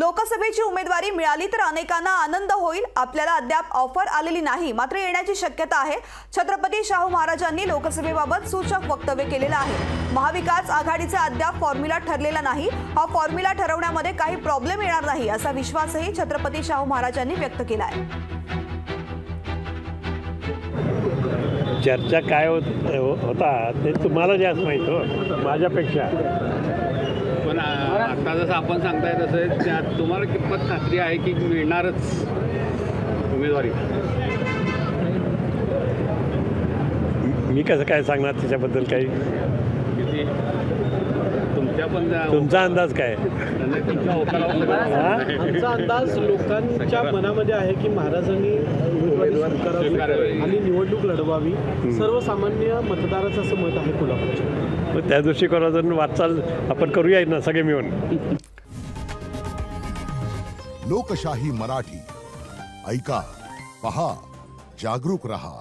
लोकसभेची उमेदवारी मिळाली तर अनेकांना आनंद होईल। आपल्याला अद्याप ऑफर आलेली नाही, मात्र येण्याची शक्यता आहे। छत्रपती शाहू महाराजांनी लोकसभेबाबत सूचक वक्तव्य केलेलं आहे। महाविकास आघाडीचा अद्याप फॉर्म्युला ठरलेला नाही। हा फॉर्म्युला ठरवण्यामध्ये काही प्रॉब्लेम येणार नाही असा विश्वासही छत्रपती शाहू महाराजांनी व्यक्त केला आहे। चर्चा काय होता ते तुम्हाला जास्त माहिती हो माझ्यापेक्षा। पण आता जसं आपण सांगताय तसं तुम्हाला कितपत खात्री आहे की मिळणारच उमेदवारी? मी कसं काय सांगणार त्याच्याबद्दल काही? तुमचा अंदाज काय? आमचा अंदाज लोकांच्या मनामध्ये आहे की महाराजांनी उमेदवार करावी आणि निवडणूक लढवावी। सर्वसामान्य मतदाराचं असं मत आहे कोल्हापूरच्या। त्या दृष्टिकोनातून वाटचाल आपण करूया ना सगळे मिळून। लोकशाही मराठी ऐका, पहा, जागरूक रहा।